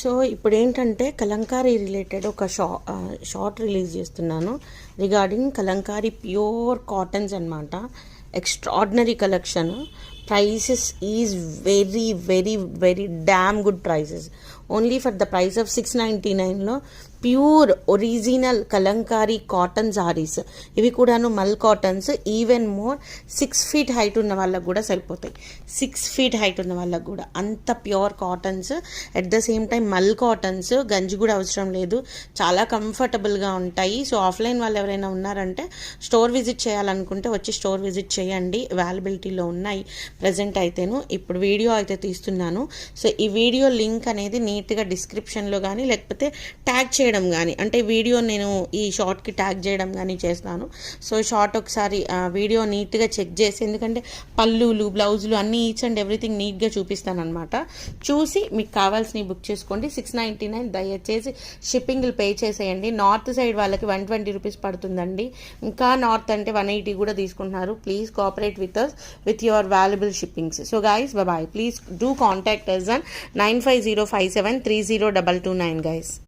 So ఇప్పుడు ఏంటంటే Kalamkari related ఒక షార్ట్ రిలీజ్ చేస్తున్నాను రిగార్డింగ్ కలంకారీ ప్యూర్ కాటన్స్ అనమాట. Extraordinary collection. Prices is very very very damn good prices. Only for the price of 699లో pure original Kalamkari cotton saris. ఇవి కూడాను mul cottons. Even more 6 feet height ఉన్న వాళ్ళకు కూడా సరిపోతాయి. 6 feet హైట్ ఉన్న వాళ్ళకు కూడా అంత pure cottons. At the same time మల్ కాటన్స్. గంజి కూడా అవసరం లేదు, చాలా కంఫర్టబుల్గా ఉంటాయి. సో ఆఫ్లైన్ వాళ్ళు ఎవరైనా ఉన్నారంటే స్టోర్ విజిట్ చేయాలనుకుంటే వచ్చి స్టోర్ విజిట్ చేయండి. అవైలబిలిటీలో ఉన్నాయి ప్రజెంట్ అయితేను. ఇప్పుడు వీడియో అయితే తీస్తున్నాను. సో ఈ వీడియో లింక్ అనేది నీట్గా డిస్క్రిప్షన్లో కానీ లేకపోతే ట్యాగ్ చేయడం కానీ, అంటే వీడియో నేను ఈ షార్ట్కి ట్యాగ్ చేయడం కానీ చేస్తాను. సో షార్ట్ ఒకసారి వీడియో నీట్గా చెక్ చేసి, ఎందుకంటే పళ్ళులు బ్లౌజులు అన్నీ ఈచ్ అండ్ ఎవ్రీథింగ్ నీట్గా చూపిస్తాను అనమాట. చూసి మీకు కావాల్సినవి బుక్ చేసుకోండి. 699 దయచేసి షిప్పింగ్లు పే చేసేయండి. నార్త్ సైడ్ వాళ్ళకి 120 రూపీస్ పడుతుందండి. ఇంకా నార్త్ అంటే 180 కూడా తీసుకుంటున్నారు. Please cooperate with us with your valuable shippings. So guys bye. Please do contact us on 9505730229 guys.